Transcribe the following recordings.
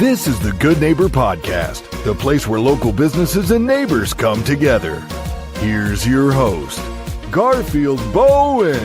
This is the Good Neighbor Podcast, the place where local businesses and neighbors come together. Here's your host, Garfield Bowen.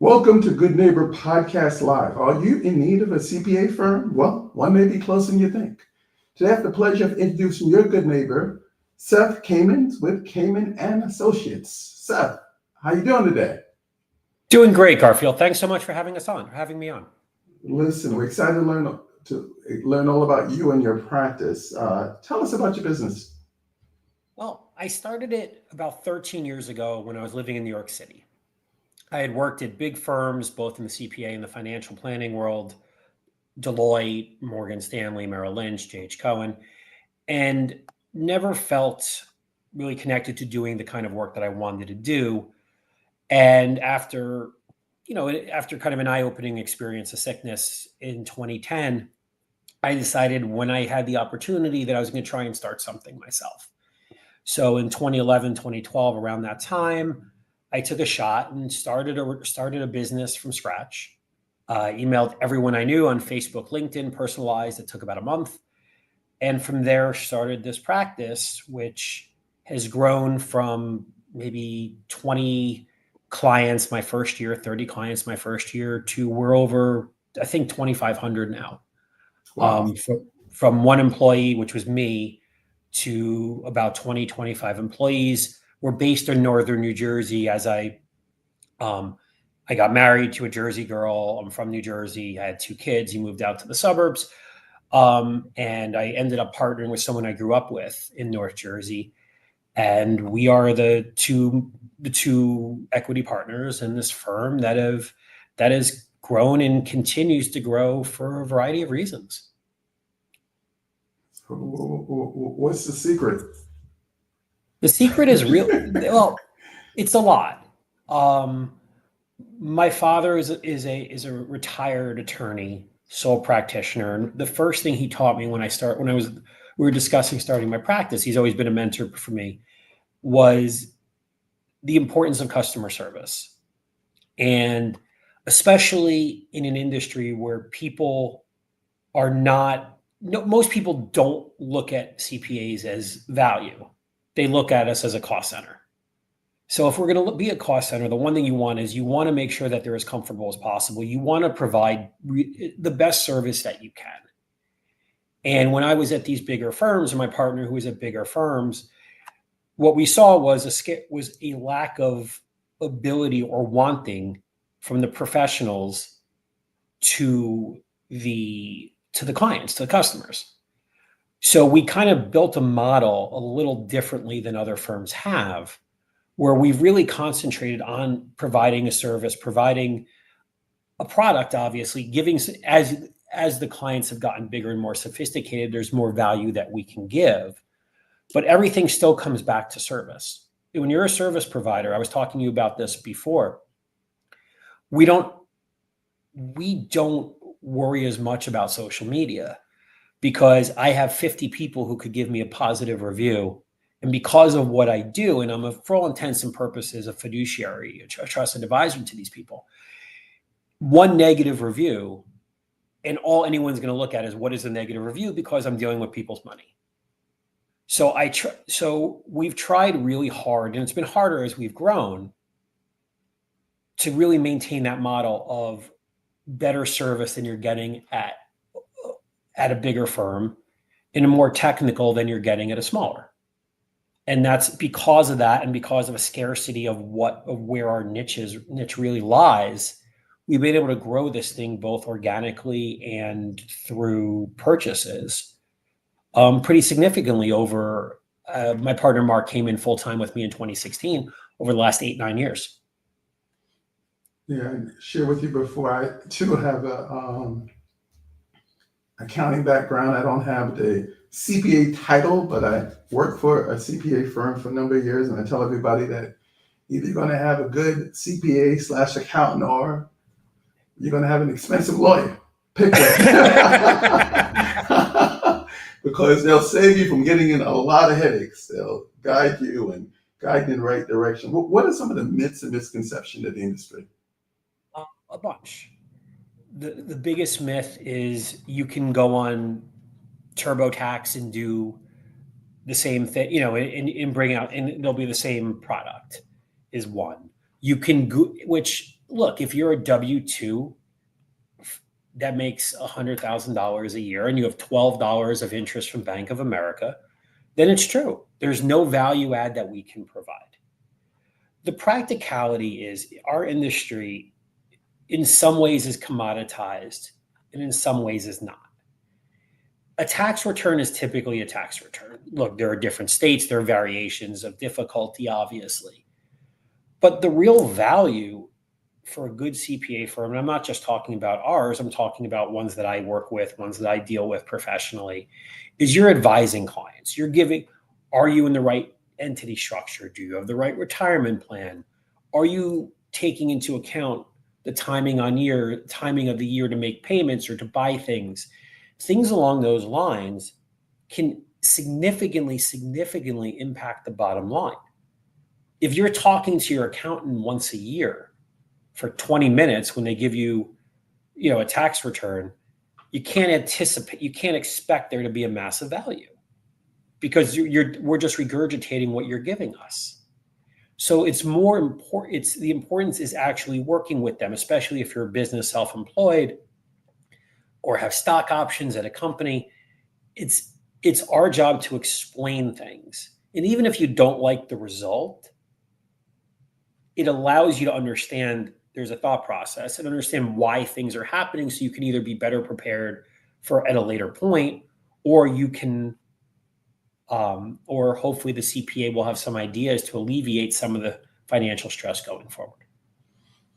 Welcome to Good Neighbor Podcast Live. Are you in need of a CPA firm? Well, one may be closer than you think. Today I have the pleasure of introducing your good neighbor, Seth Kamens with Kamens and Associates. Seth, how you doing today? Doing great, Garfield. Thanks so much for having me on. Listen, we're excited to learn all about you and your practice. Tell us about your business. Well, I started it about 13 years ago when I was living in New York City. I had worked at big firms, both in the CPA and the financial planning world, Deloitte, Morgan Stanley, Merrill Lynch, J.H. Cohen, and never felt really connected to doing the kind of work that I wanted to do. And after kind of an eye-opening experience, a sickness in 2010, I decided when I had the opportunity that I was going to try and start something myself. So in 2011, 2012, around that time, I took a shot and started a business from scratch. Emailed everyone I knew on Facebook, LinkedIn, personalized. It took about a month. And from there started this practice, which has grown from maybe 20 clients my first year, 30 clients my first year, to we're over, I think, 2,500 now. Wow. From one employee, which was me, to about 20, 25 employees. We're based in northern New Jersey. As I got married to a Jersey girl. I'm from New Jersey. I had 2 kids. He moved out to the suburbs. And I ended up partnering with someone I grew up with in North Jersey. And we are the two equity partners in this firm that has grown and continues to grow for a variety of reasons. What's the secret? The secret is well, it's a lot. My father is a retired attorney, sole practitioner. And the first thing he taught me we were discussing starting my practice, he's always been a mentor for me, was the importance of customer service. And especially in an industry where people are most people don't look at CPAs as value. They look at us as a cost center. So if we're going to be a cost center, the one thing you want to make sure that they're as comfortable as possible. You want to provide the best service that you can. And when I was at these bigger firms, and my partner who was at bigger firms, what we saw was a lack of ability or wanting from the professionals to the clients, to the customers. So we kind of built a model a little differently than other firms have, where we've really concentrated on providing a service, providing a product, obviously, giving as the clients have gotten bigger and more sophisticated, there's more value that we can give. But everything still comes back to service. When you're a service provider, I was talking to you about this before, we don't worry as much about social media, because I have 50 people who could give me a positive review. And because of what I do, and I'm for all intents and purposes, a fiduciary, a trusted advisor to these people, one negative review, and all anyone's going to look at is what is a negative review, because I'm dealing with people's money. So we've tried really hard, and it's been harder as we've grown, to really maintain that model of better service than you're getting at a bigger firm, and a more technical than you're getting at a smaller. And that's because of that, and because of a scarcity of where our niche really lies. We've been able to grow this thing both organically and through purchases pretty significantly over. My partner Mark came in full time with me in 2016, over the last 8-9 years. Yeah, I shared with you before, I too have a accounting background. I don't have the CPA title, but I worked for a CPA firm for a number of years, and I tell everybody that either you're going to have a good CPA/accountant, or you're going to have an expensive lawyer. Pick one. Because they'll save you from getting in a lot of headaches. They'll guide you and guiding in the right direction. What are some of the myths and misconceptions of the industry? A bunch. The biggest myth is you can go on TurboTax and do the same thing, and bring out, and there'll be the same product is one. You can which look, if you're a W-2 that makes $100,000 a year and you have $12 of interest from Bank of America, then it's true. There's no value add that we can provide. The practicality is our industry in some ways is commoditized and in some ways is not. A tax return is typically a tax return. Look, there are different states, there are variations of difficulty, obviously. But the real value for a good CPA firm, and I'm not just talking about ours, I'm talking about ones that I work with, ones that I deal with professionally, is you're advising clients. You're giving, are you in the right entity structure? Do you have the right retirement plan? Are you taking into account the timing of the year to make payments or to buy things? Things along those lines can significantly impact the bottom line. If you're talking to your accountant once a year for 20 minutes when they give you, a tax return, you can't expect there to be a massive value because we're just regurgitating what you're giving us. So it's more important. The importance is actually working with them, especially if you're a business self-employed or have stock options at a company. It's our job to explain things. And even if you don't like the result, it allows you to understand there's a thought process and understand why things are happening. So you can either be better prepared for at a later point, or you can, or hopefully the CPA will have some ideas to alleviate some of the financial stress going forward.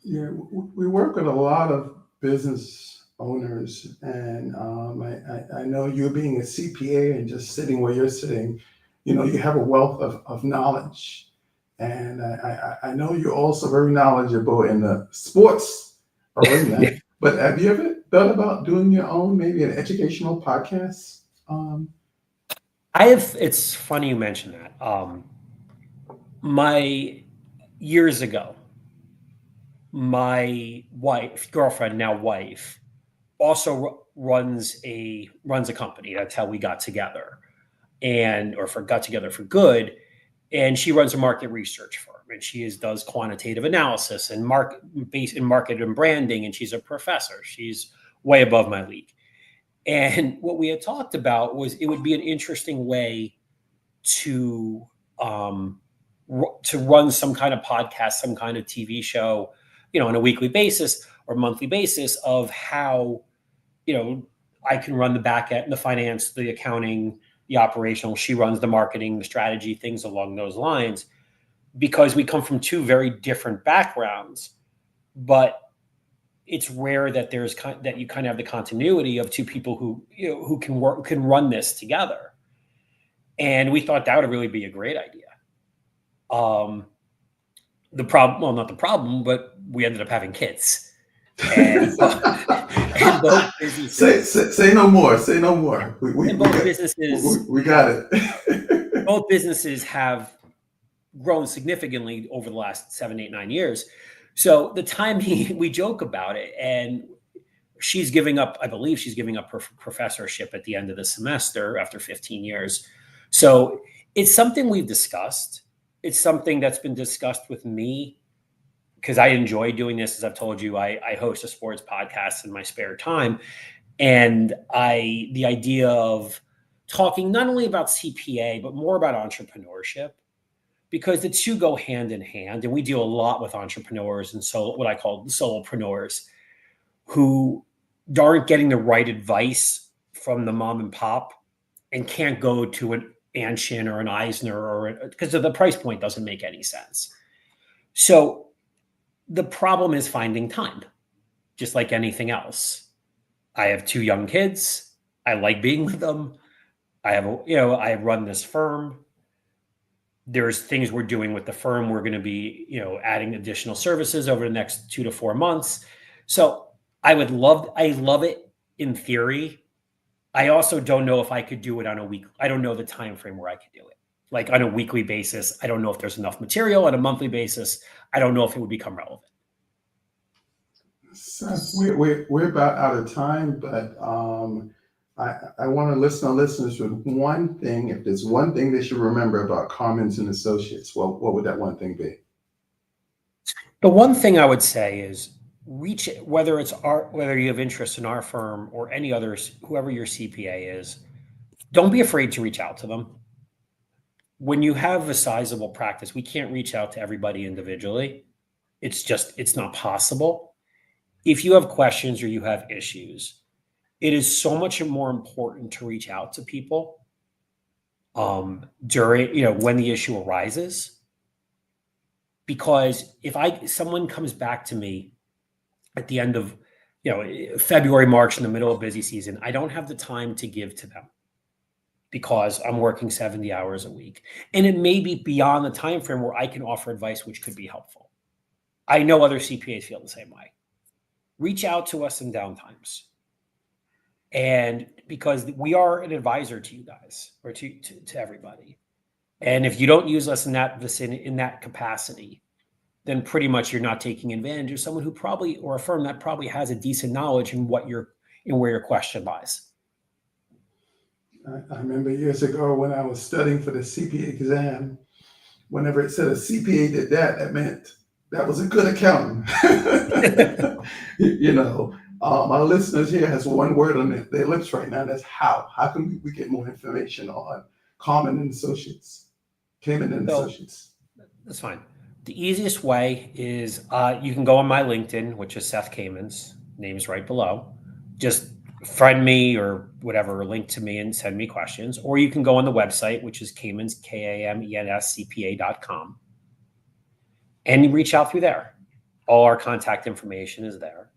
Yeah, we work with a lot of business owners, and I know you being a CPA and just sitting where you're sitting, you have a wealth of knowledge. And I know you're also very knowledgeable in the sports arena. Yeah. But have you ever thought about doing your own, maybe an educational podcast? It's funny you mentioned that. Years ago, my girlfriend, now wife, also runs a company. That's how we got together, got together for good. And she runs a market research firm, and she does quantitative analysis and market and branding. And she's a professor. She's way above my league. And what we had talked about was it would be an interesting way to run some kind of podcast, some kind of TV show, on a weekly basis or monthly basis of how, I can run the back end, the finance, the accounting, the operational. She runs the marketing, the strategy, things along those lines, because we come from two very different backgrounds, but it's rare that that you kind of have the continuity of two people who can run this together. And we thought that would really be a great idea. The problem, well, not the problem, but we ended up having kids. And, and both businesses say no more. Say no more. We got it. Both businesses have grown significantly over the last 7, 8, 9 years. So the timing, we joke about it, and she's giving up, I believe she's giving up her professorship at the end of the semester after 15 years. So it's something we've discussed. It's something that's been discussed with me because I enjoy doing this. As I've told you, I host a sports podcast in my spare time. And the idea of talking not only about CPA, but more about entrepreneurship, because the two go hand in hand. And we deal a lot with entrepreneurs and what I call solopreneurs who aren't getting the right advice from the mom and pop and can't go to an Anshin or an Eisner because the price point doesn't make any sense. So the problem is finding time, just like anything else. I have 2 young kids. I like being with them. I run this firm. There's things we're doing with the firm. We're going to be, adding additional services over the next 2 to 4 months. So I love it in theory. I also don't know if I could do it on a week. I don't know the time frame where I could do it. Like on a weekly basis, I don't know if there's enough material. On a monthly basis, I don't know if it would become relevant. Seth, we're about out of time, but I want to listen to listeners with one thing. If there's one thing they should remember about Kamens and Associates, well, what would that one thing be? The one thing I would say is whether you have interest in our firm or any others, whoever your CPA is, don't be afraid to reach out to them. When you have a sizable practice, we can't reach out to everybody individually. It's not possible. If you have questions or you have issues, it is so much more important to reach out to people during, when the issue arises. Because if someone comes back to me at the end of, February, March, in the middle of busy season, I don't have the time to give to them because I'm working 70 hours a week. And it may be beyond the time frame where I can offer advice, which could be helpful. I know other CPAs feel the same way. Reach out to us in downtimes. And because we are an advisor to you guys or to everybody. And if you don't use us in that capacity, then pretty much you're not taking advantage of someone who or a firm that probably has a decent knowledge in where your question lies. I remember years ago when I was studying for the CPA exam, whenever it said a CPA did that, that meant that was a good accountant. Our listeners here has one word on their lips right now. That's how. How can we get more information on Kamens and Associates? That's fine. The easiest way is you can go on my LinkedIn, which is Seth Kamens. Name is right below. Just friend me or whatever, or link to me and send me questions. Or you can go on the website, which is Kamens, KAMENSCPA.com, and reach out through there. All our contact information is there.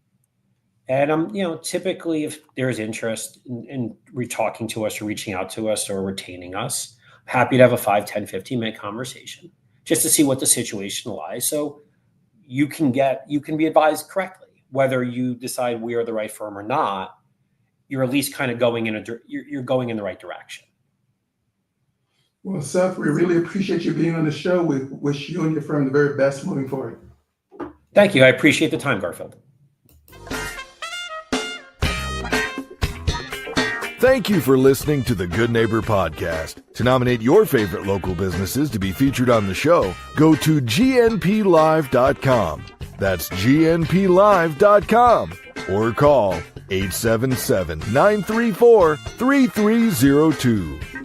And typically if there's interest in talking to us or reaching out to us or retaining us, I'm happy to have a 5, 10, 15-minute conversation just to see what the situation lies. So you can be advised correctly. Whether you decide we are the right firm or not, you're at least kind of going you're going in the right direction. Well, Seth, we really appreciate you being on the show. We wish you and your firm the very best moving forward. Thank you. I appreciate the time, Garfield. Thank you for listening to the Good Neighbor Podcast. To nominate your favorite local businesses to be featured on the show, go to gnplive.com. That's gnplive.com. Or call 877-934-3302.